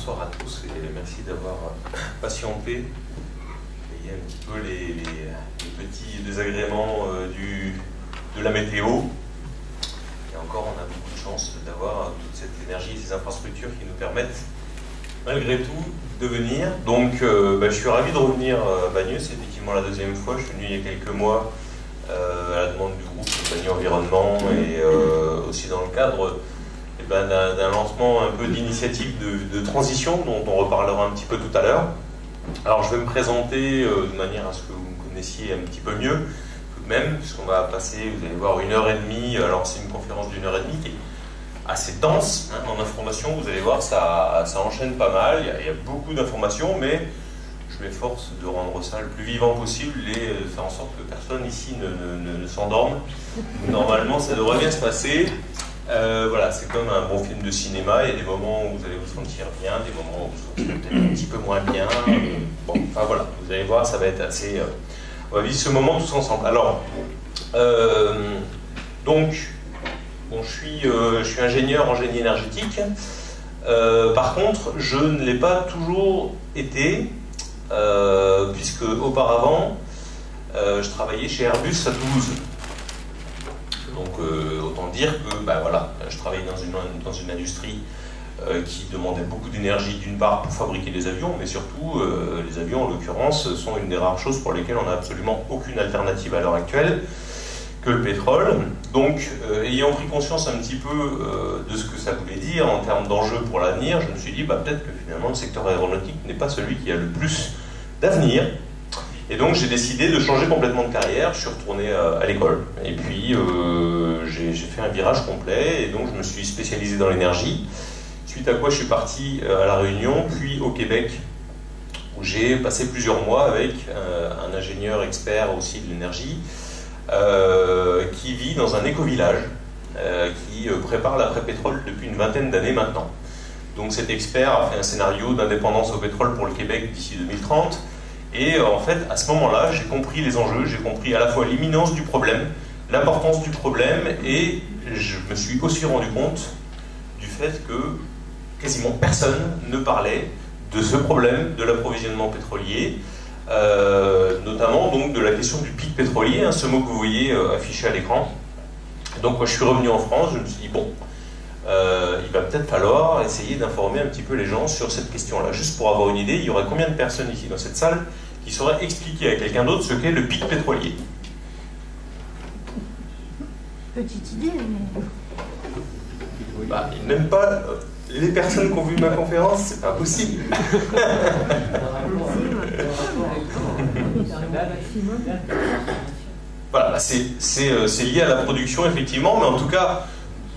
bonsoir à tous et merci d'avoir patienté. Il y a un petit peu les petits désagréments de la météo. Et encore, on a beaucoup de chance d'avoir toute cette énergie et ces infrastructures qui nous permettent, malgré tout, de venir. Donc, je suis ravi de revenir à Bagneux. C'est effectivement la deuxième fois. Je suis venu il y a quelques mois à la demande du groupe Bagneux Environnement et aussi dans le cadre d'un lancement un peu d'initiative de transition dont on reparlera un petit peu tout à l'heure. Alors je vais me présenter de manière à ce que vous me connaissiez un petit peu mieux tout de même, puisqu'on va passer, vous allez voir, 1h30. Alors c'est une conférence d'1h30 qui est assez dense en informations. Vous allez voir, ça enchaîne pas mal, il y a beaucoup d'informations, mais je m'efforce de rendre ça le plus vivant possible et faire en sorte que personne ici ne s'endorme. Normalement ça devrait bien se passer. Voilà, c'est comme un bon film de cinéma. Il y a des moments où vous allez vous sentir bien, des moments où vous vous sentez peut-être un petit peu moins bien. Bon, enfin voilà, vous allez voir, ça va être assez... on va vivre ce moment tous ensemble. Alors, donc, bon, je suis ingénieur en génie énergétique. Par contre, je ne l'ai pas toujours été, puisque auparavant, je travaillais chez Airbus à Toulouse. Donc autant dire que voilà, je travaillais dans une industrie qui demandait beaucoup d'énergie d'une part pour fabriquer des avions, mais surtout les avions en l'occurrence sont une des rares choses pour lesquelles on n'a absolument aucune alternative à l'heure actuelle que le pétrole. Donc ayant pris conscience un petit peu de ce que ça voulait dire en termes d'enjeux pour l'avenir, je me suis dit peut-être que finalement le secteur aéronautique n'est pas celui qui a le plus d'avenir. Et donc j'ai décidé de changer complètement de carrière. Je suis retourné à l'école et puis j'ai fait un virage complet et donc je me suis spécialisé dans l'énergie, suite à quoi je suis parti à La Réunion puis au Québec où j'ai passé plusieurs mois avec un ingénieur expert aussi de l'énergie qui vit dans un éco-village qui prépare l'après-pétrole depuis une vingtaine d'années maintenant. Donc cet expert a fait un scénario d'indépendance au pétrole pour le Québec d'ici 2030. Et en fait, à ce moment-là, j'ai compris les enjeux, j'ai compris à la fois l'imminence du problème, l'importance du problème, et je me suis aussi rendu compte du fait que quasiment personne ne parlait de ce problème de l'approvisionnement pétrolier, notamment donc de la question du pic pétrolier, ce mot que vous voyez affiché à l'écran. Donc moi je suis revenu en France, je me suis dit bon, il va peut-être falloir essayer d'informer un petit peu les gens sur cette question-là. Juste pour avoir une idée, il y aurait combien de personnes ici dans cette salle qui sauraient expliquer à quelqu'un d'autre ce qu'est le pic pétrolier? Petite idée, mais... Même pas les personnes qui ont vu ma conférence, c'est pas possible. Voilà, c'est lié à la production, effectivement, mais en tout cas...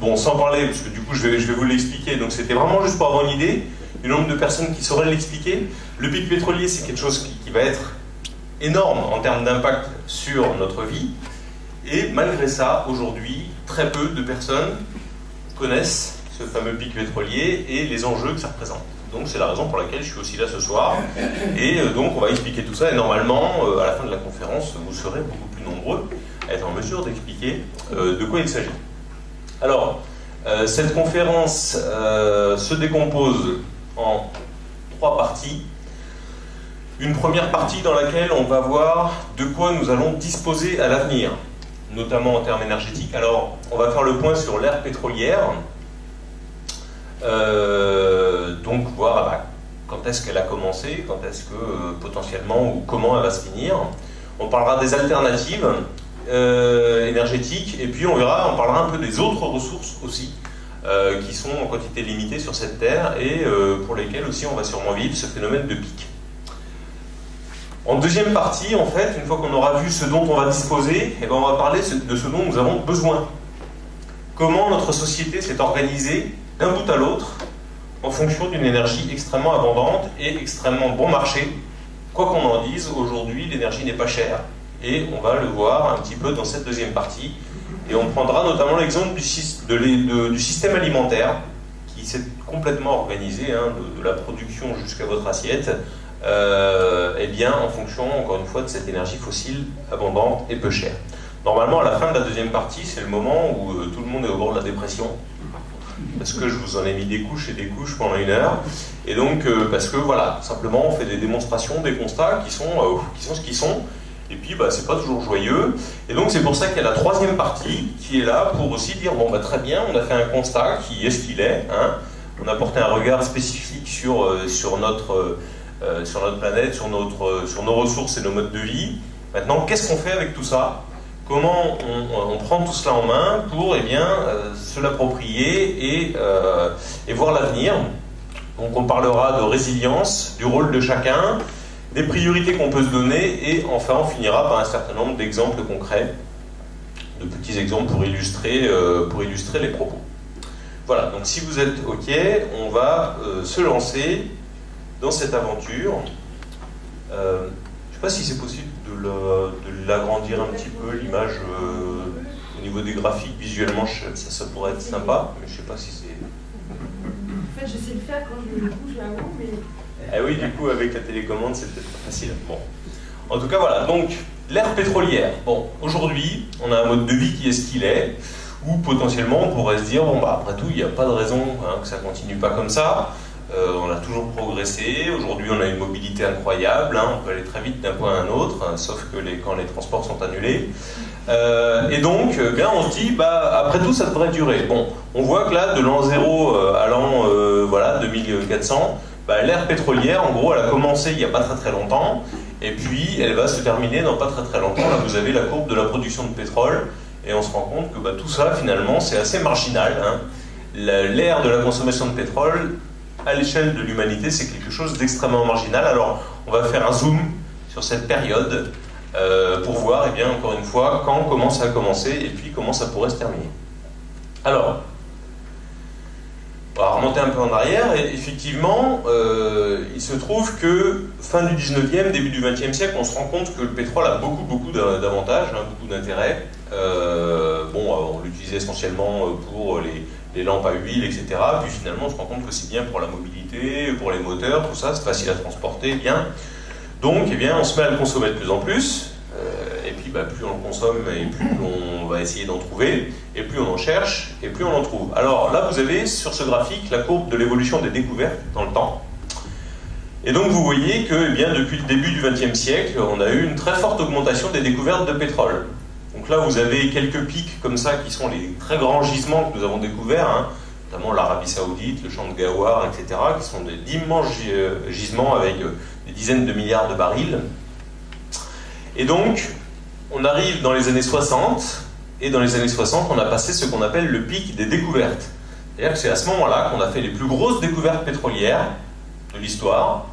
Bon, sans parler, parce que du coup je vais vous l'expliquer, donc c'était vraiment juste pour avoir une idée du nombre de personnes qui sauraient l'expliquer. Le pic pétrolier, c'est quelque chose qui va être énorme en termes d'impact sur notre vie, et malgré ça, aujourd'hui, très peu de personnes connaissent ce fameux pic pétrolier et les enjeux que ça représente. Donc c'est la raison pour laquelle je suis aussi là ce soir, et donc on va expliquer tout ça, et normalement, à la fin de la conférence, vous serez beaucoup plus nombreux à être en mesure d'expliquer de quoi il s'agit. Alors, cette conférence se décompose en 3 parties. Une première partie dans laquelle on va voir de quoi nous allons disposer à l'avenir, notamment en termes énergétiques. Alors, on va faire le point sur l'ère pétrolière, donc voir quand est-ce qu'elle a commencé, quand est-ce que potentiellement ou comment elle va se finir. On parlera des alternatives énergétique, et puis on parlera un peu des autres ressources aussi qui sont en quantité limitée sur cette terre et pour lesquelles aussi on va sûrement vivre ce phénomène de pic. En deuxième partie, en fait, une fois qu'on aura vu ce dont on va disposer, on va parler de ce dont nous avons besoin. Comment notre société s'est organisée d'un bout à l'autre en fonction d'une énergie extrêmement abondante et extrêmement bon marché. Quoi qu'on en dise, aujourd'hui l'énergie n'est pas chère. Et on va le voir un petit peu dans cette deuxième partie. Et on prendra notamment l'exemple du système alimentaire qui s'est complètement organisé, de la production jusqu'à votre assiette, en fonction, encore une fois, de cette énergie fossile abondante et peu chère. Normalement, à la fin de la deuxième partie, c'est le moment où tout le monde est au bord de la dépression. parce que je vous en ai mis des couches et des couches pendant 1 heure, et donc parce que voilà, simplement on fait des démonstrations, des constats qui sont ce qu'ils sont, et puis bah, c'est pas toujours joyeux, et donc c'est pour ça qu'il y a la 3e partie qui est là pour aussi dire bon bah très bien, on a fait un constat qui est ce qu'il est, hein, on a porté un regard spécifique sur notre planète, sur nos ressources et nos modes de vie. Maintenant, qu'est-ce qu'on fait avec tout ça? Comment on prend tout cela en main pour se l'approprier et voir l'avenir? Donc on parlera de résilience, du rôle de chacun, des priorités qu'on peut se donner, et enfin on finira par un certain nombre d'exemples concrets, de petits exemples pour illustrer les propos. Voilà, donc si vous êtes OK, on va se lancer dans cette aventure. Je ne sais pas si c'est possible de l'agrandir un petit peu, l'image, au niveau des graphiques, visuellement, ça pourrait être sympa, mais je ne sais pas si c'est... En fait, j'essaie de faire quand je le bouge là-haut, mais... Ah oui, du coup, avec la télécommande, c'est peut-être pas facile. Bon. En tout cas, voilà, donc, l'ère pétrolière. Bon, aujourd'hui, on a un mode de vie qui est ce qu'il est, où potentiellement, on pourrait se dire, bon, bah, après tout, il n'y a pas de raison que ça continue pas comme ça. On a toujours progressé, aujourd'hui on a une mobilité incroyable, hein, on peut aller très vite d'un point à un autre, hein, sauf que quand les transports sont annulés. Et donc, on se dit, bah, après tout ça devrait durer. Bon, on voit que là, de l'an 0 à l'an 2400, bah, l'ère pétrolière, en gros, elle a commencé il n'y a pas très très longtemps, et puis elle va se terminer dans pas très très longtemps. Là, vous avez la courbe de la production de pétrole, et on se rend compte que bah, tout ça, finalement, c'est assez marginal. Hein. L'ère de la consommation de pétrole, à l'échelle de l'humanité, c'est quelque chose d'extrêmement marginal. Alors, on va faire un zoom sur cette période pour voir, encore une fois, comment ça a commencé et puis comment ça pourrait se terminer. Alors, on va remonter un peu en arrière, et effectivement, il se trouve que fin du 19e, début du 20e siècle, on se rend compte que le pétrole a beaucoup d'avantages, hein, beaucoup d'intérêts. On l'utilisait essentiellement pour les lampes à huile, etc. Puis finalement, on se rend compte que c'est bien pour la mobilité, pour les moteurs, tout ça, c'est facile à transporter, bien. Donc, on se met à le consommer de plus en plus, et puis plus on le consomme, et plus on va essayer d'en trouver, et plus on en cherche, et plus on en trouve. Alors là, vous avez sur ce graphique la courbe de l'évolution des découvertes dans le temps. Et donc vous voyez que depuis le début du XXe siècle, on a eu une très forte augmentation des découvertes de pétrole. Donc là, vous avez quelques pics comme ça qui sont les très grands gisements que nous avons découverts, hein, notamment l'Arabie Saoudite, le champ de Gawar, etc., qui sont d'immenses gisements avec des dizaines de milliards de barils. Et donc, on arrive dans les années 60, et dans les années 60, on a passé ce qu'on appelle le pic des découvertes. C'est-à-dire que c'est à ce moment-là qu'on a fait les plus grosses découvertes pétrolières de l'histoire.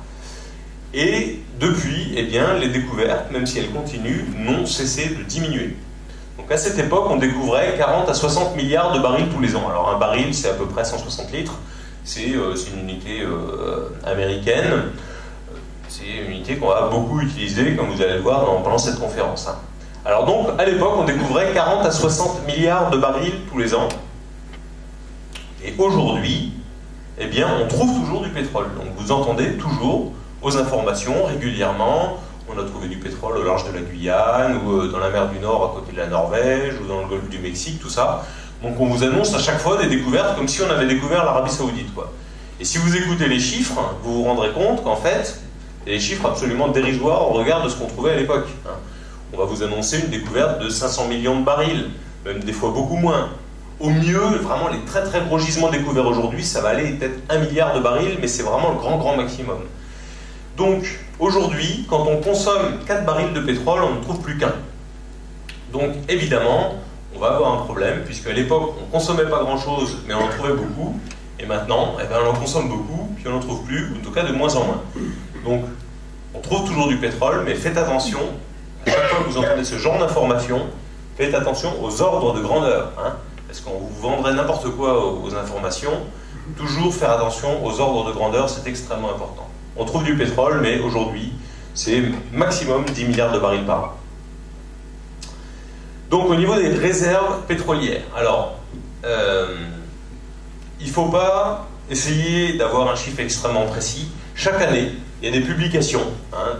Et depuis, les découvertes, même si elles continuent, n'ont cessé de diminuer. Donc à cette époque, on découvrait 40 à 60 milliards de barils tous les ans. Alors un baril, c'est à peu près 160 litres. C'est une unité américaine. C'est une unité qu'on va beaucoup utiliser, comme vous allez le voir pendant cette conférence. Hein. Alors donc, à l'époque, on découvrait 40 à 60 milliards de barils tous les ans. Et aujourd'hui, on trouve toujours du pétrole. Donc vous entendez toujours aux informations régulièrement, on a trouvé du pétrole au large de la Guyane, ou dans la mer du Nord à côté de la Norvège, ou dans le golfe du Mexique, tout ça. Donc on vous annonce à chaque fois des découvertes comme si on avait découvert l'Arabie Saoudite, quoi. Et si vous écoutez les chiffres, vous vous rendrez compte qu'en fait, les chiffres absolument dérisoires au regard de ce qu'on trouvait à l'époque. Hein. On va vous annoncer une découverte de 500 millions de barils, même des fois beaucoup moins. Au mieux, vraiment les très très gros gisements découverts aujourd'hui, ça va aller peut-être 1 milliard de barils, mais c'est vraiment le grand maximum. Donc, aujourd'hui, quand on consomme 4 barils de pétrole, on ne trouve plus qu'un. Donc, évidemment, on va avoir un problème, puisque à l'époque, on ne consommait pas grand-chose, mais on en trouvait beaucoup. Et maintenant, on en consomme beaucoup, puis on n'en trouve plus, ou en tout cas de moins en moins. Donc, on trouve toujours du pétrole, mais faites attention, à chaque fois que vous entendez ce genre d'informations, faites attention aux ordres de grandeur. Hein, parce qu'on vous vendrait n'importe quoi aux informations. Toujours faire attention aux ordres de grandeur, c'est extrêmement important. On trouve du pétrole, mais aujourd'hui, c'est maximum 10 milliards de barils par an. Donc au niveau des réserves pétrolières, alors, il ne faut pas essayer d'avoir un chiffre extrêmement précis. Chaque année, il y a des publications hein,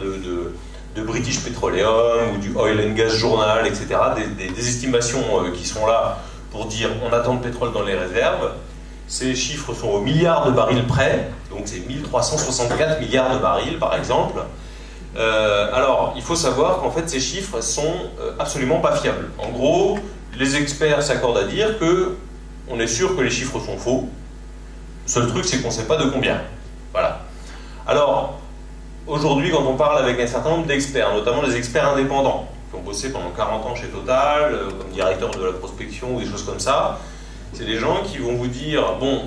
de British Petroleum ou du Oil and Gas Journal, etc., des estimations qui sont là pour dire on a tant de pétrole dans les réserves. Ces chiffres sont au milliard de barils près, donc c'est 1364 milliards de barils par exemple. Alors, il faut savoir qu'en fait ces chiffres sont absolument pas fiables. En gros, les experts s'accordent à dire que on est sûr que les chiffres sont faux. Le seul truc, c'est qu'on ne sait pas de combien. Voilà. Alors, aujourd'hui, quand on parle avec un certain nombre d'experts, notamment des experts indépendants, qui ont bossé pendant 40 ans chez Total, comme directeur de la prospection ou des choses comme ça, c'est des gens qui vont vous dire, bon,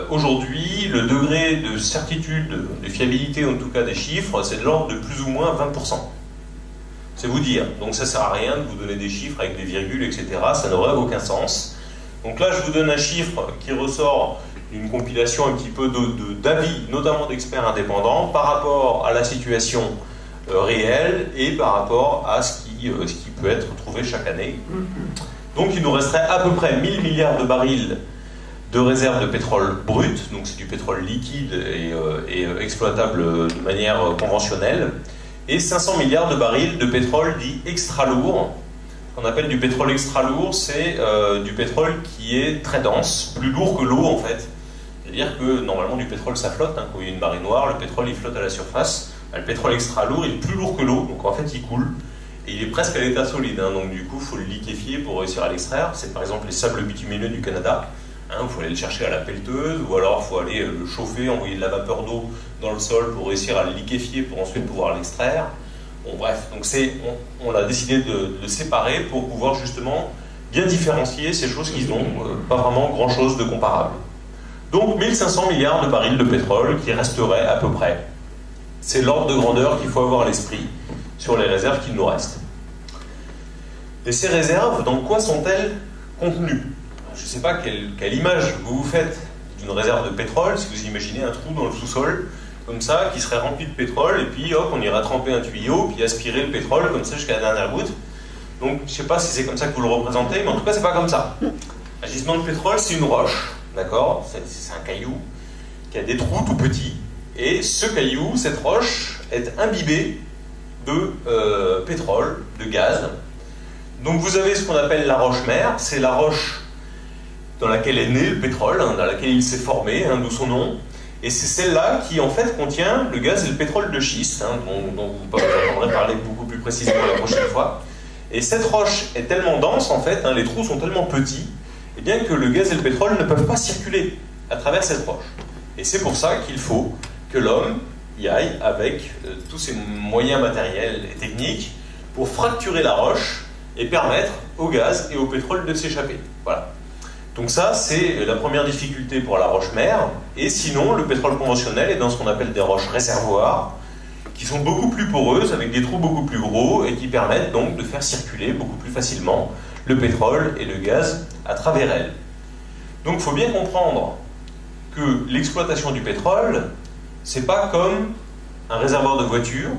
aujourd'hui, le degré de certitude, de fiabilité en tout cas des chiffres, c'est de l'ordre de plus ou moins 20%. C'est vous dire. Donc ça ne sert à rien de vous donner des chiffres avec des virgules, etc. Ça n'aurait aucun sens. Donc là, je vous donne un chiffre qui ressort d'une compilation un petit peu d'avis, notamment d'experts indépendants, par rapport à la situation réelle et par rapport à ce qui peut être trouvé chaque année. Donc il nous resterait à peu près 1000 milliards de barils de réserves de pétrole brut, donc c'est du pétrole liquide et exploitable de manière conventionnelle, et 500 milliards de barils de pétrole dit extra lourd. Ce qu'on appelle du pétrole extra lourd, c'est du pétrole qui est très dense, plus lourd que l'eau en fait. C'est-à-dire que normalement du pétrole ça flotte, hein. Quand il y a une marée noire, le pétrole il flotte à la surface. Le pétrole extra lourd il est plus lourd que l'eau, donc en fait il coule. Et il est presque à l'état solide, hein. Donc du coup il faut le liquéfier pour réussir à l'extraire. C'est par exemple les sables bitumineux du Canada. Il faut aller le chercher à la pelleteuse, ou alors il faut aller le chauffer, envoyer de la vapeur d'eau dans le sol pour réussir à le liquéfier pour ensuite pouvoir l'extraire. Bon bref, donc on a décidé de le séparer pour pouvoir justement bien différencier ces choses qui n'ont pas vraiment grand chose de comparable. Donc 1500 milliards de barils de pétrole qui resteraient à peu près. C'est l'ordre de grandeur qu'il faut avoir à l'esprit sur les réserves qu'il nous reste. Et ces réserves, dans quoi sont-elles contenues? Je ne sais pas quelle image vous vous faites d'une réserve de pétrole, si vous imaginez un trou dans le sous-sol, comme ça, qui serait rempli de pétrole, et puis hop, on ira tremper un tuyau, puis aspirer le pétrole, comme ça, jusqu'à la dernière goutte. Donc, je ne sais pas si c'est comme ça que vous le représentez, mais en tout cas, c'est pas comme ça. Un gisement de pétrole, c'est une roche, d'accord? C'est un caillou qui a des trous tout petits, et ce caillou, cette roche, est imbibée de pétrole, de gaz. Donc, vous avez ce qu'on appelle la roche-mère, c'est la roche dans laquelle est né le pétrole, hein, dans laquelle il s'est formé, hein, d'où son nom. Et c'est celle-là qui, en fait, contient le gaz et le pétrole de schiste, hein, dont vous entendrez parler beaucoup plus précisément la prochaine fois. Et cette roche est tellement dense, en fait, hein, les trous sont tellement petits, eh bien que le gaz et le pétrole ne peuvent pas circuler à travers cette roche. Et c'est pour ça qu'il faut que l'homme y aille avec tous ses moyens matériels et techniques pour fracturer la roche et permettre au gaz et au pétrole de s'échapper. Voilà. Donc ça, c'est la première difficulté pour la roche-mère. Et sinon, le pétrole conventionnel est dans ce qu'on appelle des roches réservoirs, qui sont beaucoup plus poreuses, avec des trous beaucoup plus gros, et qui permettent donc de faire circuler beaucoup plus facilement le pétrole et le gaz à travers elles. Donc il faut bien comprendre que l'exploitation du pétrole, c'est pas comme un réservoir de voiture,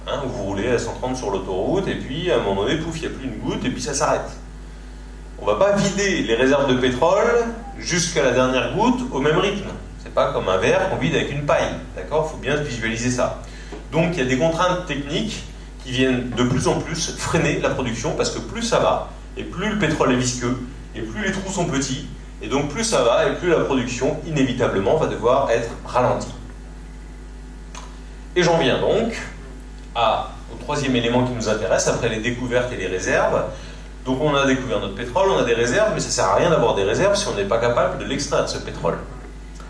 hein, où vous roulez à 130 sur l'autoroute, et puis à un moment donné, pouf, il n'y a plus une goutte, et puis ça s'arrête. On ne va pas vider les réserves de pétrole jusqu'à la dernière goutte au même rythme. C'est pas comme un verre qu'on vide avec une paille. D'accord ? Il faut bien visualiser ça. Donc il y a des contraintes techniques qui viennent de plus en plus freiner la production, parce que plus ça va, et plus le pétrole est visqueux, et plus les trous sont petits, et donc plus ça va, et plus la production, inévitablement, va devoir être ralentie. Et j'en viens donc au troisième élément qui nous intéresse, après les découvertes et les réserves. Donc on a découvert notre pétrole, on a des réserves, mais ça ne sert à rien d'avoir des réserves si on n'est pas capable de l'extraire, ce pétrole.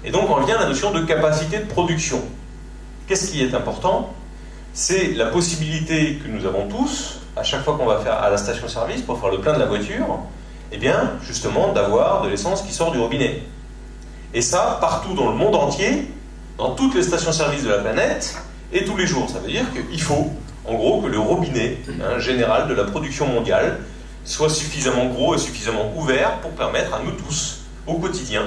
Et donc on vient à la notion de capacité de production. Qu'est-ce qui est important? C'est la possibilité que nous avons tous, à chaque fois qu'on va faire à la station-service pour faire le plein de la voiture, eh bien, justement, d'avoir de l'essence qui sort du robinet. Et ça, partout dans le monde entier, dans toutes les stations-service de la planète, et tous les jours. Ça veut dire qu'il faut, en gros, que le robinet général de la production mondiale soit suffisamment gros et suffisamment ouvert pour permettre à nous tous, au quotidien,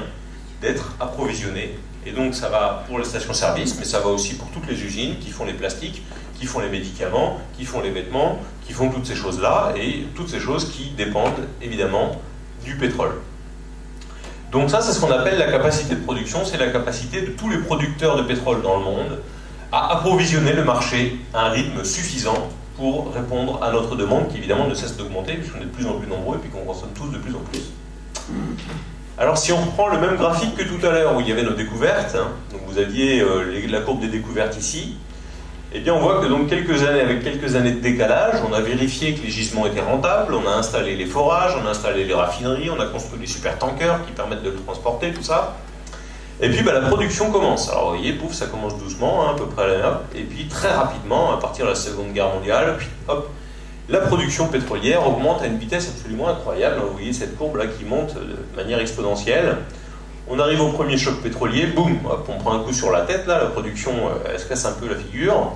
d'être approvisionnés. Et donc ça va pour les stations-service, mais ça va aussi pour toutes les usines qui font les plastiques, qui font les médicaments, qui font les vêtements, qui font toutes ces choses-là, et toutes ces choses qui dépendent évidemment du pétrole. Donc ça, c'est ce qu'on appelle la capacité de production, c'est la capacité de tous les producteurs de pétrole dans le monde à approvisionner le marché à un rythme suffisant pour répondre à notre demande qui évidemment ne cesse d'augmenter puisqu'on est de plus en plus nombreux et puis qu'on consomme tous de plus en plus. Alors si on reprend le même graphique que tout à l'heure où il y avait nos découvertes, hein, donc vous aviez la courbe des découvertes ici, eh bien on voit que donc avec quelques années de décalage, on a vérifié que les gisements étaient rentables, on a installé les forages, on a installé les raffineries, on a construit des super-tankers qui permettent de le transporter, tout ça. Et puis la production commence. Alors vous voyez, pouf, ça commence doucement, hein, à peu près là, et puis très rapidement, à partir de la Seconde Guerre mondiale, puis hop, la production pétrolière augmente à une vitesse absolument incroyable. Vous voyez cette courbe là qui monte de manière exponentielle. On arrive au premier choc pétrolier, boum, hop, on prend un coup sur la tête, là, la production elle se casse un peu la figure.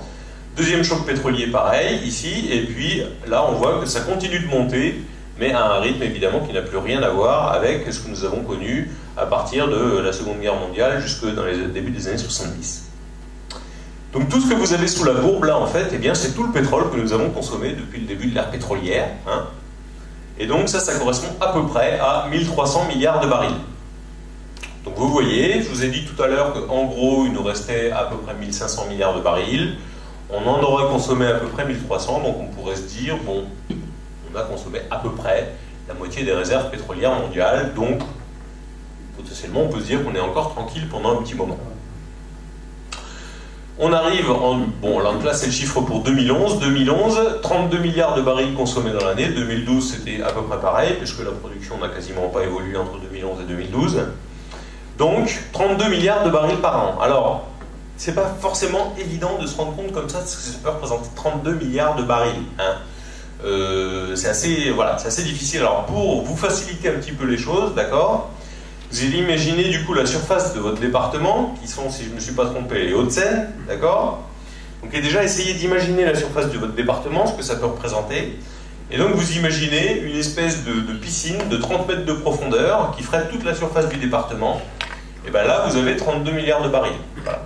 Deuxième choc pétrolier, pareil, ici, et puis là on voit que ça continue de monter, mais à un rythme évidemment qui n'a plus rien à voir avec ce que nous avons connu à partir de la Seconde Guerre mondiale jusque dans les débuts des années 70. Donc tout ce que vous avez sous la courbe là en fait, eh bien c'est tout le pétrole que nous avons consommé depuis le début de l'ère pétrolière, hein. Et donc ça correspond à peu près à 1300 milliards de barils. Donc vous voyez, je vous ai dit tout à l'heure qu'en gros il nous restait à peu près 1500 milliards de barils, on en aurait consommé à peu près 1300, donc on pourrait se dire, bon, on a consommé à peu près la moitié des réserves pétrolières mondiales, donc potentiellement on peut se dire qu'on est encore tranquille pendant un petit moment. On arrive bon, là c'est le chiffre pour 2011. 2011, 32 milliards de barils consommés dans l'année. 2012, c'était à peu près pareil, puisque la production n'a quasiment pas évolué entre 2011 et 2012. Donc, 32 milliards de barils par an. Alors, c'est pas forcément évident de se rendre compte comme ça, parce que ça peut représenter 32 milliards de barils. Hein. C'est assez difficile. Alors, pour vous faciliter un petit peu les choses, d'accord, vous allez imaginer du coup la surface de votre département, qui sont, si je ne me suis pas trompé, les Hauts-de-Seine, d'accord? Donc déjà essayez d'imaginer la surface de votre département, ce que ça peut représenter. Et donc vous imaginez une espèce de piscine de 30 mètres de profondeur qui ferait toute la surface du département. Et bien là vous avez 32 milliards de barils. Voilà.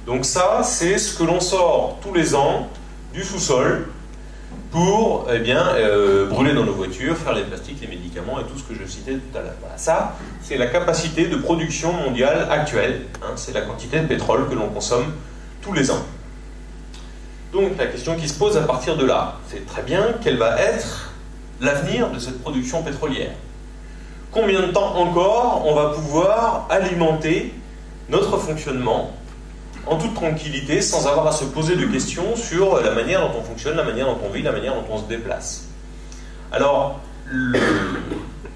Donc ça c'est ce que l'on sort tous les ans du sous-sol pour brûler dans nos voitures, faire les plastiques, les médicaments et tout ce que je citais tout à l'heure. Voilà, ça, c'est la capacité de production mondiale actuelle. Hein, c'est la quantité de pétrole que l'on consomme tous les ans. Donc la question qui se pose à partir de là, c'est très bien, quel va être l'avenir de cette production pétrolière? Combien de temps encore on va pouvoir alimenter notre fonctionnement en toute tranquillité, sans avoir à se poser de questions sur la manière dont on fonctionne, la manière dont on vit, la manière dont on se déplace. Alors,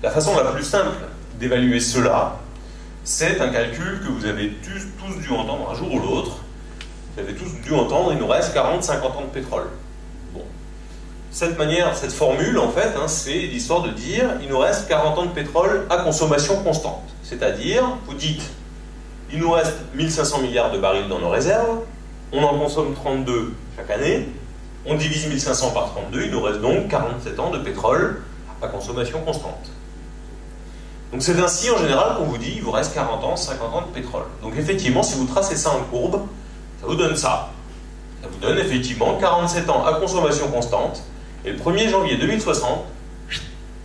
la façon la plus simple d'évaluer cela, c'est un calcul que vous avez tous dû entendre un jour ou l'autre. Vous avez tous dû entendre, il nous reste 40-50 ans de pétrole. Bon. Cette formule, en fait, hein, c'est l'histoire de dire, il nous reste 40 ans de pétrole à consommation constante. C'est-à-dire, vous dites, il nous reste 1500 milliards de barils dans nos réserves, on en consomme 32 chaque année, on divise 1500 par 32, il nous reste donc 47 ans de pétrole à consommation constante. Donc c'est ainsi en général qu'on vous dit, il vous reste 40 ans, 50 ans de pétrole. Donc effectivement, si vous tracez ça en courbe, ça vous donne ça. Ça vous donne effectivement 47 ans à consommation constante, et le 1er janvier 2060,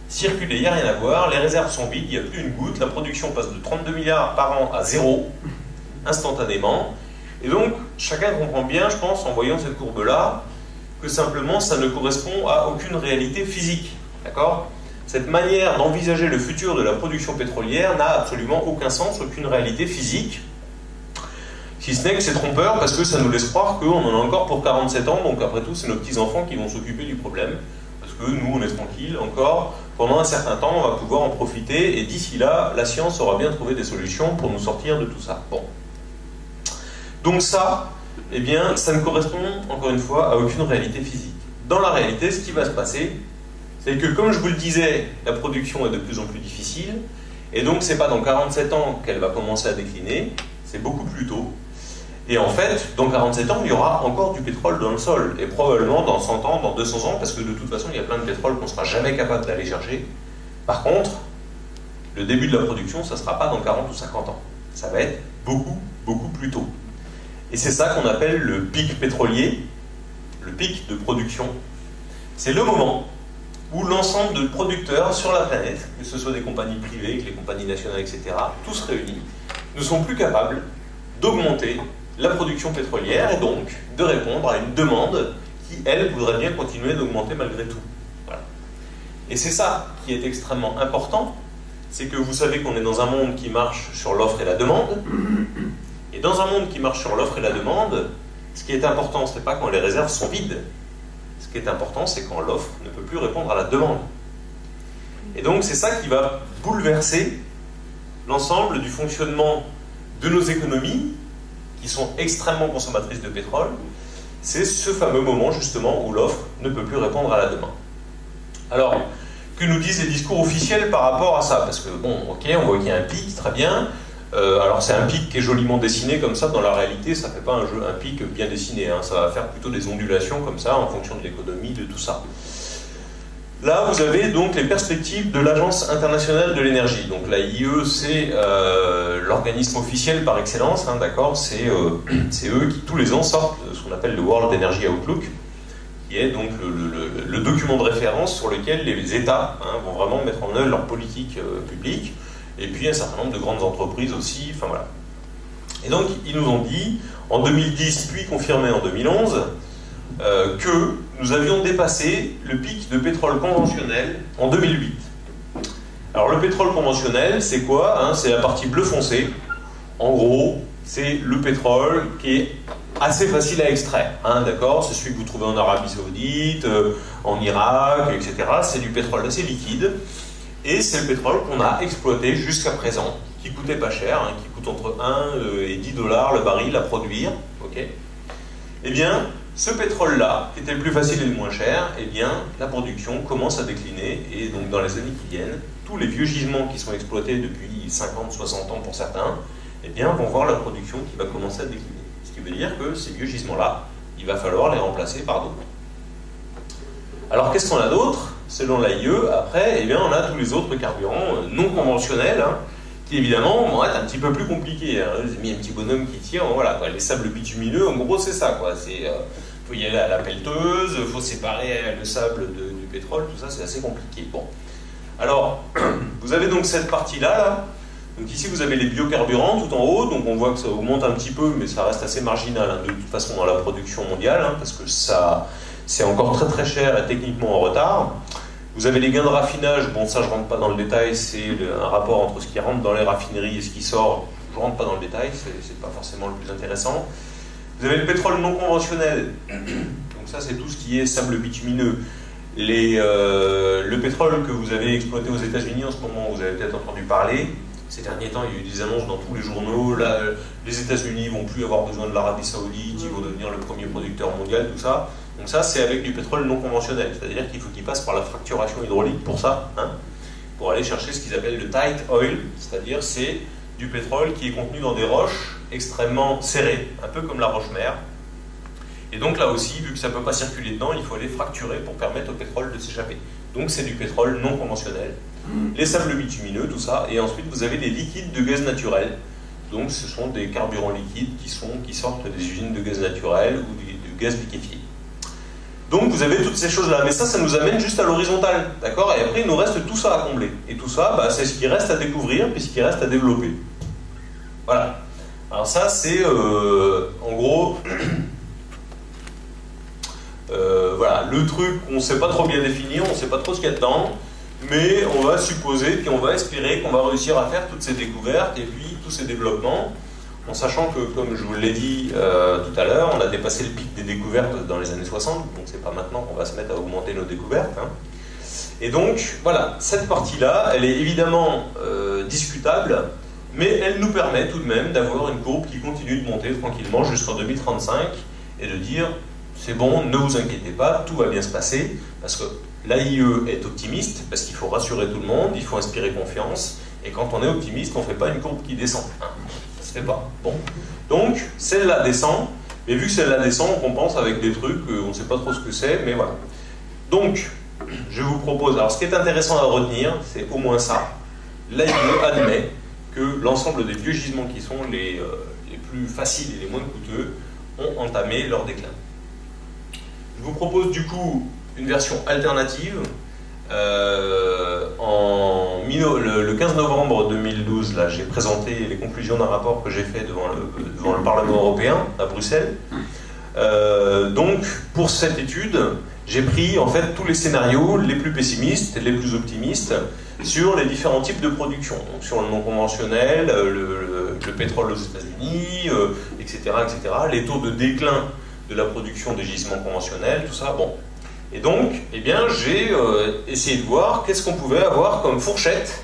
circuler, il n'y a rien à voir, les réserves sont vides, il n'y a plus une goutte, la production passe de 32 milliards par an à 0, instantanément. Et donc, chacun comprend bien, je pense, en voyant cette courbe-là, que simplement, ça ne correspond à aucune réalité physique. D'accord ? Cette manière d'envisager le futur de la production pétrolière n'a absolument aucun sens, aucune réalité physique, si ce n'est que c'est trompeur, parce que ça nous laisse croire qu'on en a encore pour 47 ans, donc après tout, c'est nos petits-enfants qui vont s'occuper du problème. Parce que nous, on est tranquille encore. Pendant un certain temps, on va pouvoir en profiter. Et d'ici là, la science aura bien trouvé des solutions pour nous sortir de tout ça. Bon. Donc ça, eh bien, ça ne correspond, encore une fois, à aucune réalité physique. Dans la réalité, ce qui va se passer, c'est que, comme je vous le disais, la production est de plus en plus difficile. Et donc, c'est pas dans 47 ans qu'elle va commencer à décliner. C'est beaucoup plus tôt. Et en fait, dans 47 ans, il y aura encore du pétrole dans le sol. Et probablement dans 100 ans, dans 200 ans, parce que de toute façon, il y a plein de pétrole qu'on ne sera jamais capable d'aller chercher. Par contre, le début de la production, ça ne sera pas dans 40 ou 50 ans. Ça va être beaucoup, beaucoup plus tôt. Et c'est ça qu'on appelle le pic pétrolier, le pic de production. C'est le moment où l'ensemble de producteurs sur la planète, que ce soit des compagnies privées, que les compagnies nationales, etc., tous réunis, ne sont plus capables d'augmenter la production pétrolière et donc de répondre à une demande qui, elle, voudrait bien continuer d'augmenter malgré tout. Voilà. Et c'est ça qui est extrêmement important, c'est que vous savez qu'on est dans un monde qui marche sur l'offre et la demande. Et dans un monde qui marche sur l'offre et la demande, ce qui est important, ce n'est pas quand les réserves sont vides. Ce qui est important, c'est quand l'offre ne peut plus répondre à la demande. Et donc, c'est ça qui va bouleverser l'ensemble du fonctionnement de nos économies, qui sont extrêmement consommatrices de pétrole. C'est ce fameux moment, justement, où l'offre ne peut plus répondre à la demande. Alors, que nous disent les discours officiels par rapport à ça? Parce que, bon, ok, on voit qu'il y a un pic, très bien. Alors, c'est un pic qui est joliment dessiné comme ça. Dans la réalité, ça ne fait pas un pic bien dessiné. Hein. Ça va faire plutôt des ondulations comme ça, en fonction de l'économie, de tout ça. Là, vous avez donc les perspectives de l'Agence internationale de l'énergie. Donc, la IE, c'est l'organisme officiel par excellence, hein, d'accord? C'est eux qui, tous les ans, sortent ce qu'on appelle le World Energy Outlook, qui est donc le document de référence sur lequel les États vont vraiment mettre en œuvre leur politique publique, et puis un certain nombre de grandes entreprises aussi, enfin voilà. Et donc, ils nous ont dit, en 2010, puis confirmé en 2011, que nous avions dépassé le pic de pétrole conventionnel en 2008. Alors, le pétrole conventionnel, c'est quoi? C'est la partie bleu foncé. En gros, c'est le pétrole qui est assez facile à extraire, d'accord? C'est celui que vous trouvez en Arabie Saoudite, en Irak, etc. C'est du pétrole assez liquide, et c'est le pétrole qu'on a exploité jusqu'à présent, qui coûtait pas cher, qui coûte entre 1 et 10 $ le baril à produire, ok? Eh bien, ce pétrole-là, qui était le plus facile et le moins cher, eh bien, la production commence à décliner, et donc dans les années qui viennent, tous les vieux gisements qui sont exploités depuis 50, 60 ans pour certains, eh bien, vont voir la production qui va commencer à décliner. Ce qui veut dire que ces vieux gisements-là, il va falloir les remplacer par d'autres. Alors, qu'est-ce qu'on a d'autre? Selon l'AIE, après, eh bien, on a tous les autres carburants non conventionnels, qui évidemment vont être un petit peu plus compliqués. J'ai mis un petit bonhomme qui tire, voilà, quoi. Les sables bitumineux, en gros, c'est ça, quoi. Il faut y aller à la pelleteuse, il faut séparer le sable du pétrole, tout ça, c'est assez compliqué. Bon. Alors, vous avez donc cette partie-là, là. Donc ici, vous avez les biocarburants tout en haut, donc on voit que ça augmente un petit peu, mais ça reste assez marginal, de toute façon, dans la production mondiale, parce que ça, c'est encore très très cher et techniquement en retard. Vous avez les gains de raffinage, bon ça je rentre pas dans le détail, c'est un rapport entre ce qui rentre dans les raffineries et ce qui sort, je rentre pas dans le détail, c'est pas forcément le plus intéressant. Vous avez le pétrole non conventionnel, donc ça c'est tout ce qui est sable bitumineux. Le pétrole que vous avez exploité aux États-Unis en ce moment, vous avez peut-être entendu parler. Ces derniers temps, il y a eu des annonces dans tous les journaux. Là, les États-Unis vont plus avoir besoin de l'Arabie Saoudite, ils vont devenir le premier producteur mondial, tout ça. Donc ça, c'est avec du pétrole non conventionnel, c'est-à-dire qu'il faut qu'il passe par la fracturation hydraulique pour ça, pour aller chercher ce qu'ils appellent le tight oil, c'est-à-dire c'est du pétrole qui est contenu dans des roches extrêmement serrées, un peu comme la roche-mère. Et donc là aussi, vu que ça ne peut pas circuler dedans, il faut aller fracturer pour permettre au pétrole de s'échapper. Donc c'est du pétrole non conventionnel. Les sables bitumineux, tout ça, et ensuite vous avez des liquides de gaz naturel. Donc ce sont des carburants liquides qui sortent des usines de gaz naturel ou de gaz liquéfié. Donc vous avez toutes ces choses-là, mais ça nous amène juste à l'horizontale, d'accord? Et après il nous reste tout ça à combler. Et tout ça, c'est ce qui reste à découvrir, puis ce qui reste à développer. Voilà. Alors ça c'est, en gros, voilà, le truc qu'on ne sait pas trop bien définir, on ne sait pas trop ce qu'il y a dedans, mais on va supposer, puis on va espérer qu'on va réussir à faire toutes ces découvertes, et puis tous ces développements, en sachant que, comme je vous l'ai dit tout à l'heure, on a dépassé le pic des découvertes dans les années 60, donc c'est pas maintenant qu'on va se mettre à augmenter nos découvertes. Et donc, voilà, cette partie-là, elle est évidemment discutable, mais elle nous permet tout de même d'avoir une courbe qui continue de monter tranquillement jusqu'en 2035, et de dire, c'est bon, ne vous inquiétez pas, tout va bien se passer, parce que l'AIE est optimiste, parce qu'il faut rassurer tout le monde, il faut inspirer confiance, et quand on est optimiste, on ne fait pas une courbe qui descend. Ça se fait pas. Bon. Donc, celle-là descend, mais vu que celle-là descend, on compense avec des trucs, on ne sait pas trop ce que c'est, mais voilà. Donc, je vous propose, alors ce qui est intéressant à retenir, c'est au moins ça. L'AIE admet que l'ensemble des vieux gisements qui sont les plus faciles et les moins coûteux ont entamé leur déclin. Je vous propose du coup une version alternative. Le 15 novembre 2012, là, j'ai présenté les conclusions d'un rapport que j'ai fait devant le Parlement européen à Bruxelles. Donc, pour cette étude, j'ai pris en fait tous les scénarios les plus pessimistes, les plus optimistes, sur les différents types de production, donc sur le non conventionnel, le pétrole aux États-Unis, etc., etc., les taux de déclin de la production des gisements conventionnels, tout ça. Bon. Et donc, eh bien, j'ai essayé de voir qu'est-ce qu'on pouvait avoir comme fourchette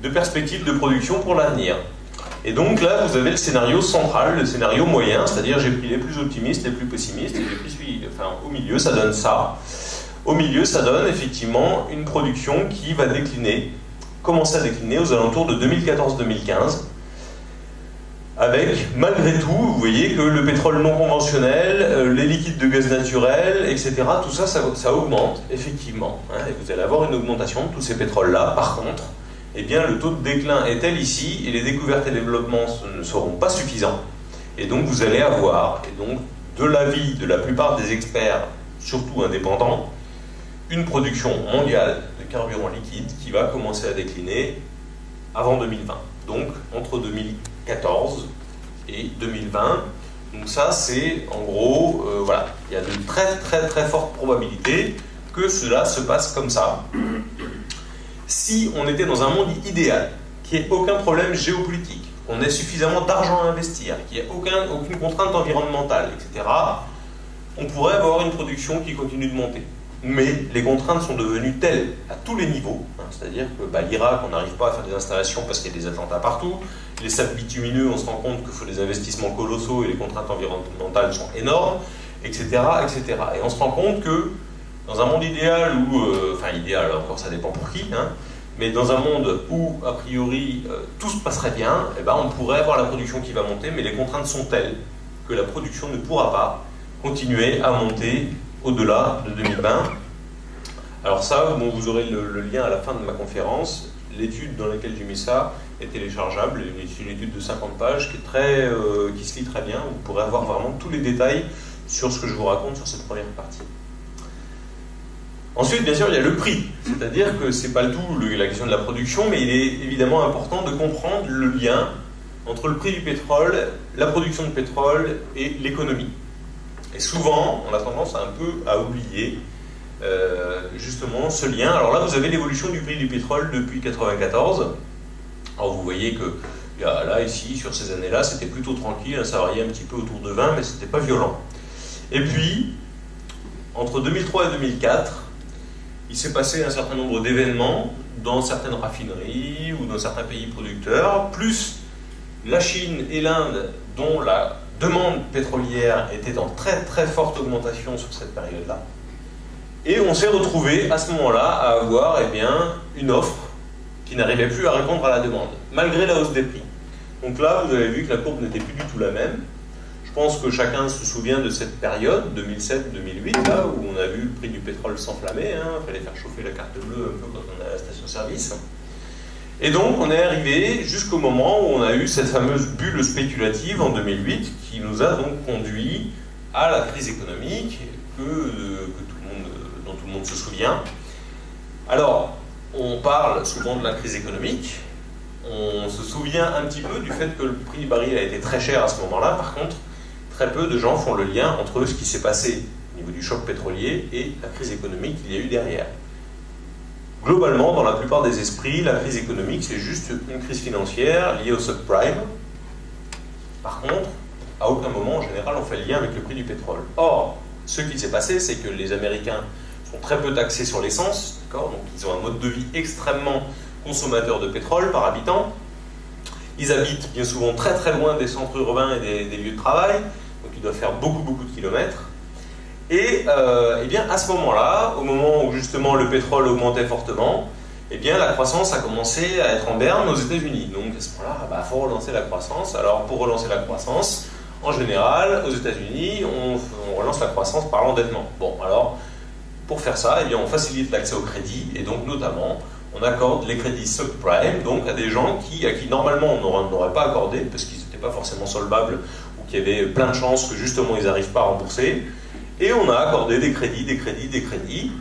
de perspectives de production pour l'avenir. Et donc là, vous avez le scénario central, le scénario moyen, c'est-à-dire j'ai pris les plus optimistes, les plus pessimistes, et j'ai pris celui, enfin, au milieu, ça donne ça. Au milieu, ça donne effectivement une production qui va décliner, commencer à décliner aux alentours de 2014-2015, avec, malgré tout, vous voyez que le pétrole non conventionnel, les liquides de gaz naturel, etc., tout ça, ça augmente, effectivement. Hein, et vous allez avoir une augmentation de tous ces pétroles-là. Par contre, eh bien, le taux de déclin est tel ici, et les découvertes et développements ne seront pas suffisants. Et donc, vous allez avoir, et donc, de l'avis de la plupart des experts, surtout indépendants, une production mondiale de carburant liquide qui va commencer à décliner avant 2020. Donc, entre 2014 et 2020. Donc ça, c'est, en gros, voilà, il y a de très très très fortes probabilités que cela se passe comme ça. Si on était dans un monde idéal, qu'il n'y ait aucun problème géopolitique, qu'on ait suffisamment d'argent à investir, qu'il n'y ait aucune contrainte environnementale, etc., on pourrait avoir une production qui continue de monter. Mais les contraintes sont devenues telles à tous les niveaux, hein, c'est-à-dire que l'Irak, on n'arrive pas à faire des installations parce qu'il y a des attentats partout, les sables bitumineux, on se rend compte qu'il faut des investissements colossaux et les contraintes environnementales sont énormes, etc., etc. Et on se rend compte que dans un monde idéal où, enfin idéal, encore ça dépend pour qui, hein, mais dans un monde où, a priori, tout se passerait bien, eh ben, on pourrait avoir la production qui va monter, mais les contraintes sont telles que la production ne pourra pas continuer à monter au-delà de 2020. Alors ça, bon, vous aurez le lien à la fin de ma conférence. L'étude dans laquelle j'ai mis ça est téléchargeable, c'est une étude de 50 pages qui se lit très bien. Vous pourrez avoir vraiment tous les détails sur ce que je vous raconte sur cette première partie. Ensuite, bien sûr, il y a le prix, c'est-à-dire que c'est pas le tout la question de la production, mais il est évidemment important de comprendre le lien entre le prix du pétrole, la production de pétrole et l'économie. Et souvent, on a tendance un peu à oublier justement ce lien. Alors là, vous avez l'évolution du prix du pétrole depuis 1994. Alors vous voyez que là, ici, sur ces années-là, c'était plutôt tranquille, ça variait un petit peu autour de 20, mais c'était pas violent. Et puis, entre 2003 et 2004, il s'est passé un certain nombre d'événements dans certaines raffineries ou dans certains pays producteurs, plus la Chine et l'Inde, dont la demande pétrolière était en très très forte augmentation sur cette période-là. Et on s'est retrouvé à ce moment-là à avoir une offre qui n'arrivait plus à répondre à la demande, malgré la hausse des prix. Donc là, vous avez vu que la courbe n'était plus du tout la même. Je pense que chacun se souvient de cette période, 2007-2008, là, où on a vu le prix du pétrole s'enflammer, hein, il fallait faire chauffer la carte bleue un peu quand on est à la station-service. Et donc, on est arrivé jusqu'au moment où on a eu cette fameuse bulle spéculative en 2008 qui nous a donc conduit à la crise économique dont tout le monde se souvient. Alors, on parle souvent de la crise économique. On se souvient un petit peu du fait que le prix du baril a été très cher à ce moment-là. Par contre, très peu de gens font le lien entre ce qui s'est passé au niveau du choc pétrolier et la crise économique qu'il y a eu derrière. Globalement, dans la plupart des esprits, la crise économique, c'est juste une crise financière liée au subprime. Par contre, à aucun moment, en général, on fait le lien avec le prix du pétrole. Or, ce qui s'est passé, c'est que les Américains sont très peu taxés sur l'essence, donc ils ont un mode de vie extrêmement consommateur de pétrole par habitant. Ils habitent bien souvent très très loin des centres urbains et des lieux de travail, donc ils doivent faire beaucoup de kilomètres. Et bien à ce moment-là, au moment où justement le pétrole augmentait fortement, la croissance a commencé à être en berne aux États-Unis. Donc à ce moment-là, il faut relancer la croissance. Alors pour relancer la croissance, en général, aux États-Unis, on relance la croissance par l'endettement. Bon, alors pour faire ça, on facilite l'accès au crédit et donc notamment on accorde les crédits subprime, donc à des gens à qui normalement on n'aurait pas accordé parce qu'ils n'étaient pas forcément solvables ou qu'il y avait plein de chances que justement ils n'arrivent pas à rembourser. Et on a accordé des crédits.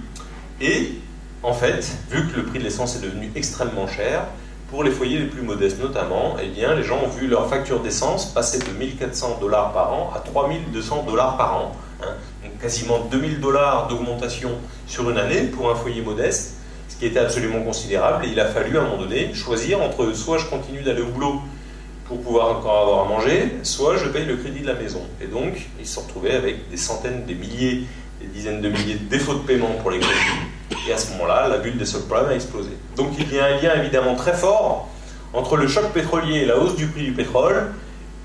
Et en fait, vu que le prix de l'essence est devenu extrêmement cher, pour les foyers les plus modestes notamment, les gens ont vu leur facture d'essence passer de $1 400 par an à $3 200 par an. Hein. Donc quasiment $2 000 d'augmentation sur une année pour un foyer modeste. ce qui était absolument considérable, et il a fallu à un moment donné choisir entre soit je continue d'aller au boulot pour pouvoir encore avoir à manger, soit je paye le crédit de la maison. Et donc, ils se sont retrouvés avec des centaines, des milliers, des dizaines de milliers de défauts de paiement pour les crédits. Et à ce moment-là, la bulle des subprimes a explosé. Donc il y a un lien évidemment très fort entre le choc pétrolier et la hausse du prix du pétrole,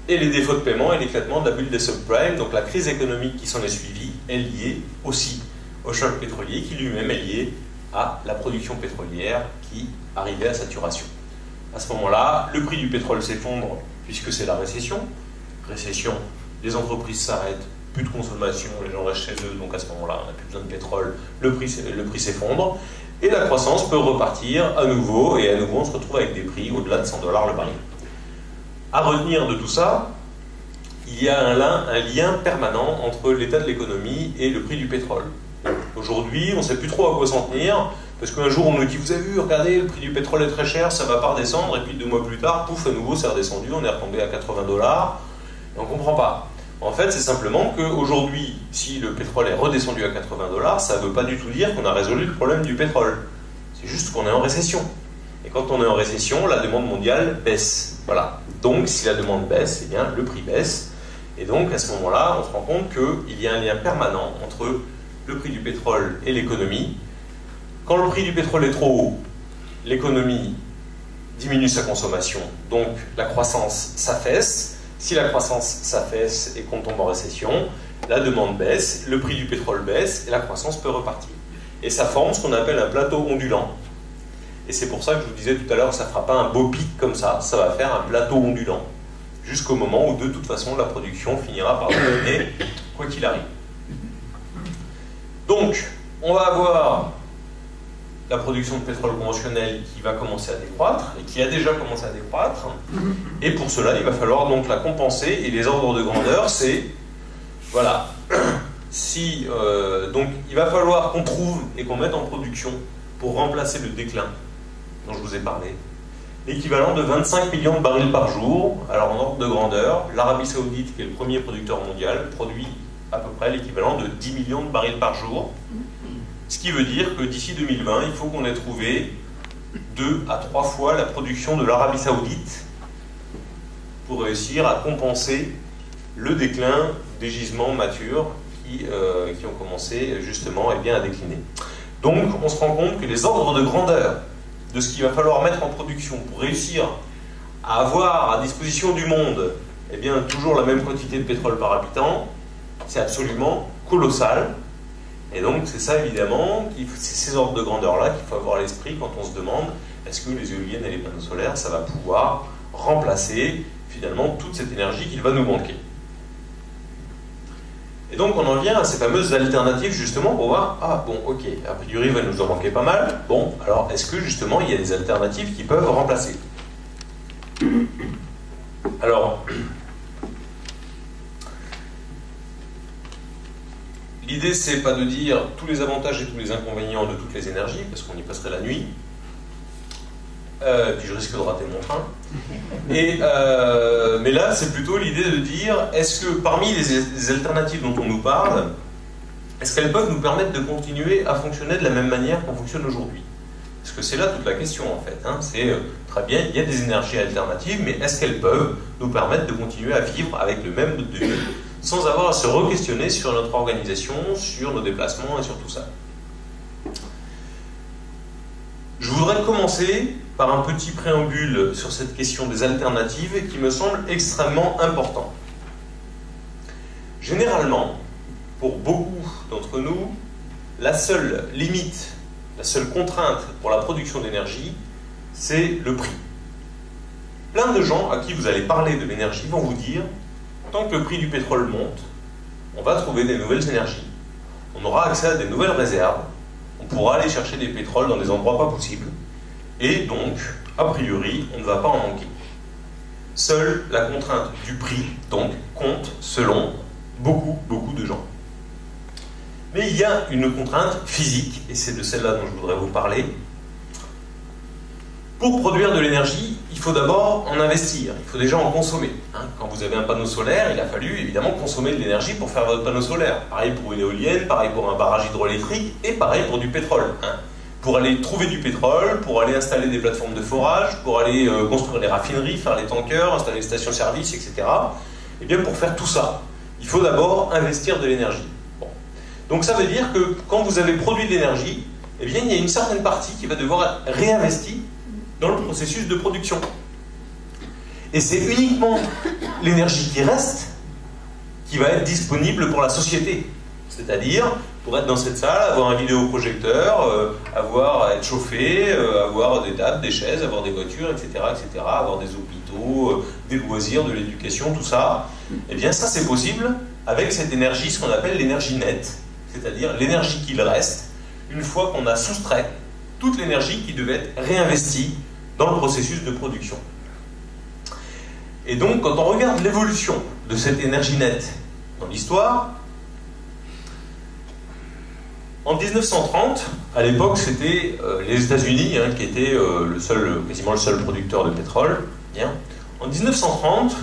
et les défauts de paiement et l'éclatement de la bulle des subprimes. Donc la crise économique qui s'en est suivie est liée aussi au choc pétrolier, qui lui-même est lié à la production pétrolière qui arrivait à saturation. À ce moment-là, le prix du pétrole s'effondre puisque c'est la récession. Récession, les entreprises s'arrêtent, plus de consommation, les gens restent chez eux, donc à ce moment-là, on n'a plus besoin de pétrole, le prix s'effondre, et la croissance peut repartir à nouveau, et à nouveau on se retrouve avec des prix au-delà de 100 $ le baril. À retenir de tout ça, il y a un lien permanent entre l'état de l'économie et le prix du pétrole. Aujourd'hui, on ne sait plus trop à quoi s'en tenir, parce qu'un jour on nous dit, vous avez vu, regardez, le prix du pétrole est très cher, ça ne va pas redescendre, et puis 2 mois plus tard, pouf, à nouveau c'est redescendu, on est retombé à 80 $, et on ne comprend pas. En fait, c'est simplement qu'aujourd'hui, si le pétrole est redescendu à 80 $, ça ne veut pas du tout dire qu'on a résolu le problème du pétrole. C'est juste qu'on est en récession. Et quand on est en récession, la demande mondiale baisse. Voilà. Donc, si la demande baisse, eh bien, le prix baisse. Et donc, à ce moment-là, on se rend compte qu'il y a un lien permanent entre le prix du pétrole et l'économie. Quand le prix du pétrole est trop haut, l'économie diminue sa consommation, donc la croissance s'affaisse. Si la croissance s'affaisse et qu'on tombe en récession, la demande baisse, le prix du pétrole baisse et la croissance peut repartir. Et ça forme ce qu'on appelle un plateau ondulant. Et c'est pour ça que je vous disais tout à l'heure, ça ne fera pas un beau pic comme ça va faire un plateau ondulant. Jusqu'au moment où de toute façon la production finira par dominer, quoi qu'il arrive. Donc, on va avoir la production de pétrole conventionnel qui va commencer à décroître, et qui a déjà commencé à décroître, et pour cela, il va falloir donc la compenser, et les ordres de grandeur, c'est, voilà, donc il va falloir qu'on trouve et qu'on mette en production, pour remplacer le déclin dont je vous ai parlé, l'équivalent de 25 millions de barils par jour. Alors en ordre de grandeur, l'Arabie Saoudite, qui est le premier producteur mondial, produit à peu près l'équivalent de 10 millions de barils par jour. Ce qui veut dire que d'ici 2020, il faut qu'on ait trouvé 2 à 3 fois la production de l'Arabie Saoudite pour réussir à compenser le déclin des gisements matures qui ont commencé justement à décliner. Donc on se rend compte que les ordres de grandeur de ce qu'il va falloir mettre en production pour réussir à avoir à disposition du monde toujours la même quantité de pétrole par habitant, c'est absolument colossal. Et donc c'est ça évidemment, c'est ces ordres de grandeur-là qu'il faut avoir à l'esprit quand on se demande est-ce que les éoliennes et les panneaux solaires, ça va pouvoir remplacer finalement toute cette énergie qu'il va nous manquer. Et donc on en vient à ces fameuses alternatives justement pour voir, ah bon ok, a priori il va nous en manquer pas mal, bon alors est-ce que justement il y a des alternatives qui peuvent remplacer? Alors, l'idée c'est pas de dire tous les avantages et tous les inconvénients de toutes les énergies, parce qu'on y passerait la nuit, puis je risque de rater mon train. Mais là, c'est plutôt l'idée de dire, est-ce que parmi les alternatives dont on nous parle, est-ce qu'elles peuvent nous permettre de continuer à fonctionner de la même manière qu'on fonctionne aujourd'hui? Parce que c'est là toute la question en fait. Hein. C'est très bien, il y a des énergies alternatives, mais est-ce qu'elles peuvent nous permettre de continuer à vivre avec le même mode de vie, sans avoir à se re-questionner sur notre organisation, sur nos déplacements et sur tout ça? Je voudrais commencer par un petit préambule sur cette question des alternatives qui me semble extrêmement important. Généralement, pour beaucoup d'entre nous, la seule limite, la seule contrainte pour la production d'énergie, c'est le prix. Plein de gens à qui vous allez parler de l'énergie vont vous dire, tant que le prix du pétrole monte, on va trouver des nouvelles énergies, on aura accès à des nouvelles réserves, on pourra aller chercher des pétroles dans des endroits pas possibles, et donc, a priori, on ne va pas en manquer. Seule la contrainte du prix, donc, compte selon beaucoup de gens. Mais il y a une contrainte physique, et c'est de celle-là dont je voudrais vous parler. Pour produire de l'énergie, il faut d'abord en investir, il faut déjà en consommer. Quand vous avez un panneau solaire, il a fallu évidemment consommer de l'énergie pour faire votre panneau solaire. Pareil pour une éolienne, pareil pour un barrage hydroélectrique, et pareil pour du pétrole. pour aller trouver du pétrole, pour aller installer des plateformes de forage, pour aller construire des raffineries, faire les tankers, installer des stations-service, etc. Et bien pour faire tout ça, il faut d'abord investir de l'énergie. Bon. Donc ça veut dire que quand vous avez produit de l'énergie, eh bien il y a une certaine partie qui va devoir être réinvestie dans le processus de production. Et c'est uniquement l'énergie qui reste qui va être disponible pour la société. C'est-à-dire, pour être dans cette salle, avoir un vidéoprojecteur, être chauffé, avoir des tables, des chaises, avoir des voitures, etc., etc., avoir des hôpitaux, des loisirs, de l'éducation, tout ça. Eh bien, ça, c'est possible avec cette énergie, ce qu'on appelle l'énergie nette, c'est-à-dire l'énergie qu'il reste une fois qu'on a soustrait toute l'énergie qui devait être réinvestie dans le processus de production. Et donc, quand on regarde l'évolution de cette énergie nette dans l'histoire, en 1930, à l'époque, c'était les États-Unis qui étaient quasiment le seul producteur de pétrole. Bien. En 1930,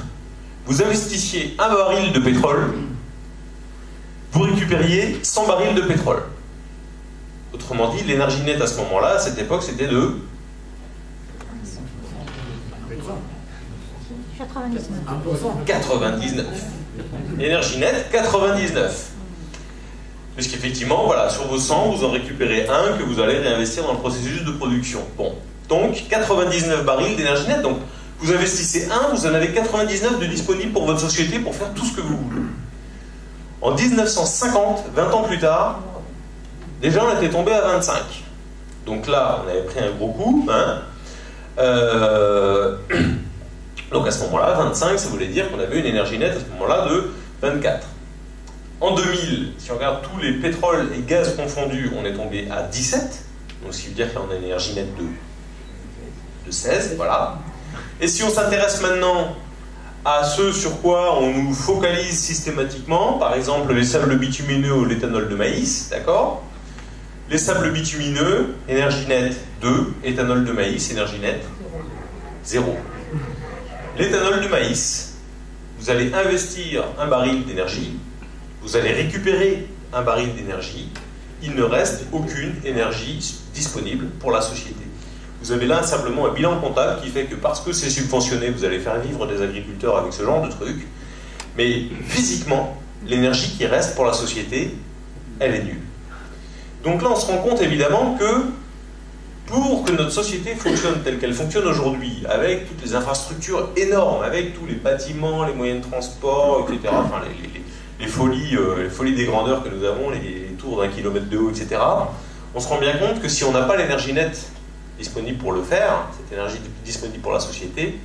vous investissiez un baril de pétrole, vous récupériez 100 barils de pétrole. Autrement dit, l'énergie nette à ce moment-là, à cette époque, c'était de 99. L'énergie nette, 99. Puisqu'effectivement, voilà, sur vos 100, vous en récupérez un que vous allez réinvestir dans le processus de production. Bon, donc 99 barils d'énergie nette. Donc, vous investissez un, vous en avez 99 de disponibles pour votre société pour faire tout ce que vous voulez. En 1950, 20 ans plus tard, déjà on était tombé à 25. Donc là, on avait pris un gros coup. Donc à ce moment-là, 25, ça voulait dire qu'on avait une énergie nette à ce moment-là de 24. En 2000, si on regarde tous les pétroles et gaz confondus, on est tombé à 17. Donc ce qui veut dire qu'on a une énergie nette de 16, voilà. Et si on s'intéresse maintenant à ce sur quoi on nous focalise systématiquement, par exemple les sables bitumineux ou l'éthanol de maïs, d'accord? Les sables bitumineux, énergie nette 2, éthanol de maïs, énergie nette 0. L'éthanol de maïs, vous allez investir un baril d'énergie, vous allez récupérer un baril d'énergie, il ne reste aucune énergie disponible pour la société. Vous avez là simplement un bilan comptable qui fait que parce que c'est subventionné, vous allez faire vivre des agriculteurs avec ce genre de truc, mais physiquement, l'énergie qui reste pour la société, elle est nulle. Donc là, on se rend compte évidemment que pour que notre société fonctionne telle qu'elle fonctionne aujourd'hui, avec toutes les infrastructures énormes, avec tous les bâtiments, les moyens de transport, etc., enfin les folies des grandeurs que nous avons, les tours d'1 kilomètre de haut, etc., on se rend bien compte que si on n'a pas l'énergie nette disponible pour le faire, cette énergie disponible pour la société,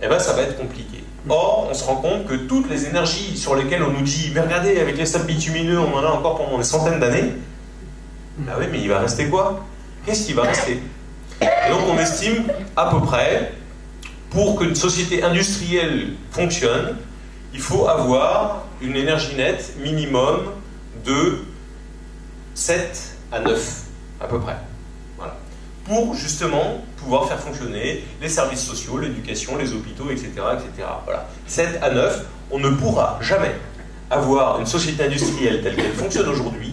eh ben ça va être compliqué. Or, on se rend compte que toutes les énergies sur lesquelles on nous dit « Mais regardez, avec les sables bitumineux, on en a encore pendant des centaines d'années », ben oui, mais il va rester quoi? Qu'est-ce qui va rester? Et donc on estime à peu près, pour qu'une société industrielle fonctionne, il faut avoir une énergie nette minimum de 7 à 9, à peu près. Voilà. Pour justement pouvoir faire fonctionner les services sociaux, l'éducation, les hôpitaux, etc., etc. Voilà. 7 à 9, on ne pourra jamais avoir une société industrielle telle qu'elle fonctionne aujourd'hui,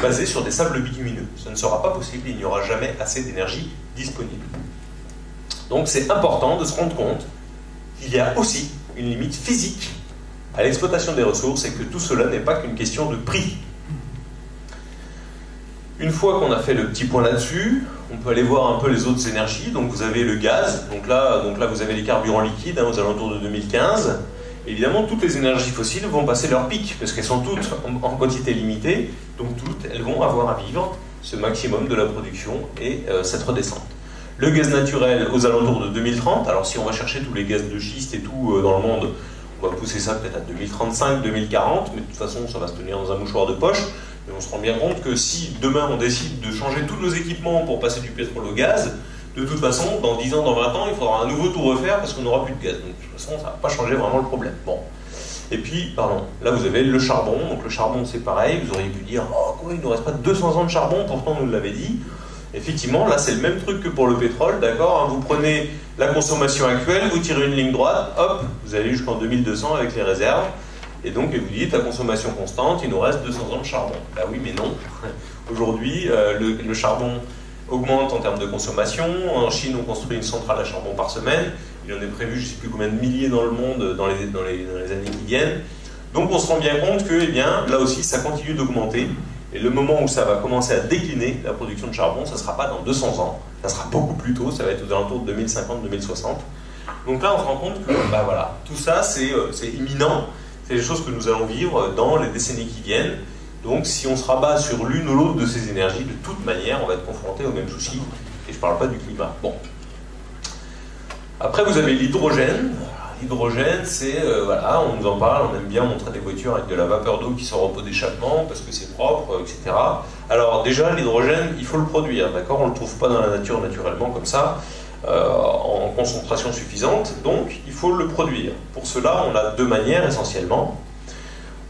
basée sur des sables bitumineux. Ce ne sera pas possible, il n'y aura jamais assez d'énergie disponible. Donc c'est important de se rendre compte qu'il y a aussi une limite physique à l'exploitation des ressources et que tout cela n'est pas qu'une question de prix. Une fois qu'on a fait le petit point là-dessus, on peut aller voir un peu les autres énergies. Donc vous avez le gaz, donc là vous avez les carburants liquides aux alentours de 2015. Évidemment, toutes les énergies fossiles vont passer leur pic, parce qu'elles sont toutes en quantité limitée, donc toutes, elles vont avoir à vivre ce maximum de la production et cette redescente. Le gaz naturel aux alentours de 2030, alors si on va chercher tous les gaz de schiste et tout dans le monde, on va pousser ça peut-être à 2035, 2040, mais de toute façon ça va se tenir dans un mouchoir de poche, mais on se rend bien compte que si demain on décide de changer tous nos équipements pour passer du pétrole au gaz, de toute façon, dans 10 ans, dans 20 ans, il faudra à nouveau tout refaire parce qu'on n'aura plus de gaz. Donc, de toute façon, ça ne va pas changer vraiment le problème. Bon. Et puis, pardon, là vous avez le charbon. Donc le charbon, c'est pareil. Vous auriez pu dire, oh, quoi, il ne nous reste pas 200 ans de charbon, pourtant on nous l'avait dit. Effectivement, là c'est le même truc que pour le pétrole, d'accord, hein, vous prenez la consommation actuelle, vous tirez une ligne droite, hop, vous allez jusqu'en 2200 avec les réserves. Et donc, vous dites, la consommation constante, il nous reste 200 ans de charbon. Bah oui, mais non. Aujourd'hui, le charbon augmente en termes de consommation. En Chine, on construit une centrale à charbon par semaine. Il en est prévu, je ne sais plus combien de milliers dans le monde dans les années qui viennent. Donc on se rend bien compte que, eh bien, là aussi, ça continue d'augmenter. Et le moment où ça va commencer à décliner, la production de charbon, ça ne sera pas dans 200 ans. Ça sera beaucoup plus tôt, ça va être aux alentours de 2050-2060. Donc là, on se rend compte que bah, voilà, tout ça, c'est imminent. C'est des choses que nous allons vivre dans les décennies qui viennent. Donc si on se rabat sur l'une ou l'autre de ces énergies, de toute manière, on va être confronté aux mêmes soucis. Et je ne parle pas du climat. Bon. Après, vous avez l'hydrogène. L'hydrogène, c'est, voilà, on nous en parle, on aime bien montrer des voitures avec de la vapeur d'eau qui sort au pot d'échappement parce que c'est propre, etc. Alors déjà, l'hydrogène, il faut le produire, d'accord? On ne le trouve pas dans la nature naturellement comme ça, en concentration suffisante, donc il faut le produire. Pour cela, on a deux manières essentiellement.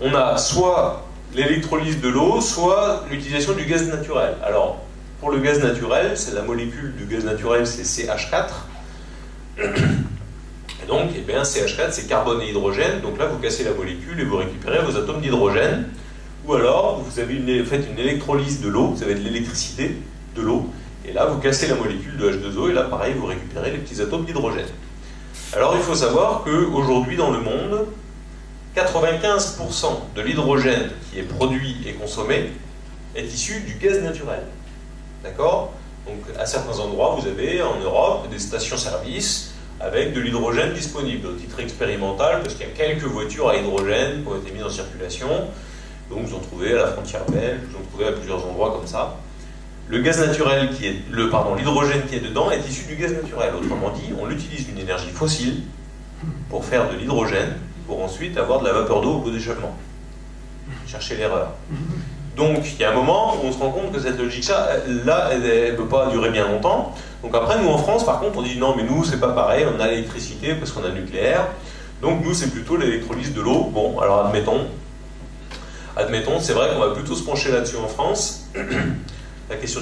On a soit l'électrolyse de l'eau, soit l'utilisation du gaz naturel. Alors, pour le gaz naturel, c'est la molécule du gaz naturel, c'est CH4. Et donc, eh bien, CH4, c'est carbone et hydrogène. Donc là, vous cassez la molécule et vous récupérez vos atomes d'hydrogène. Ou alors, vous faites une électrolyse de l'eau, vous avez de l'électricité de l'eau. Et là, vous cassez la molécule de H2O. Et là, pareil, vous récupérez les petits atomes d'hydrogène. Alors, il faut savoir qu'aujourd'hui, dans le monde, 95% de l'hydrogène qui est produit et consommé est issu du gaz naturel. D'accord? Donc, à certains endroits, vous avez en Europe des stations-service avec de l'hydrogène disponible, au titre expérimental, parce qu'il y a quelques voitures à hydrogène qui ont été mises en circulation. Donc, vous en trouvez à la frontière belge, vous en trouvez à plusieurs endroits comme ça. Le gaz naturel qui est, l'hydrogène qui est dedans est issu du gaz naturel. Autrement dit, on utilise une énergie fossile pour faire de l'hydrogène, pour ensuite avoir de la vapeur d'eau au pot d'échappement. Cherchez l'erreur. Donc, il y a un moment où on se rend compte que cette logique-là, elle ne peut pas durer bien longtemps. Donc après, nous en France, par contre, on dit non, mais nous, c'est pas pareil, on a l'électricité parce qu'on a le nucléaire. Donc nous, c'est plutôt l'électrolyse de l'eau. Bon, alors admettons, c'est vrai qu'on va plutôt se pencher là-dessus en France. La question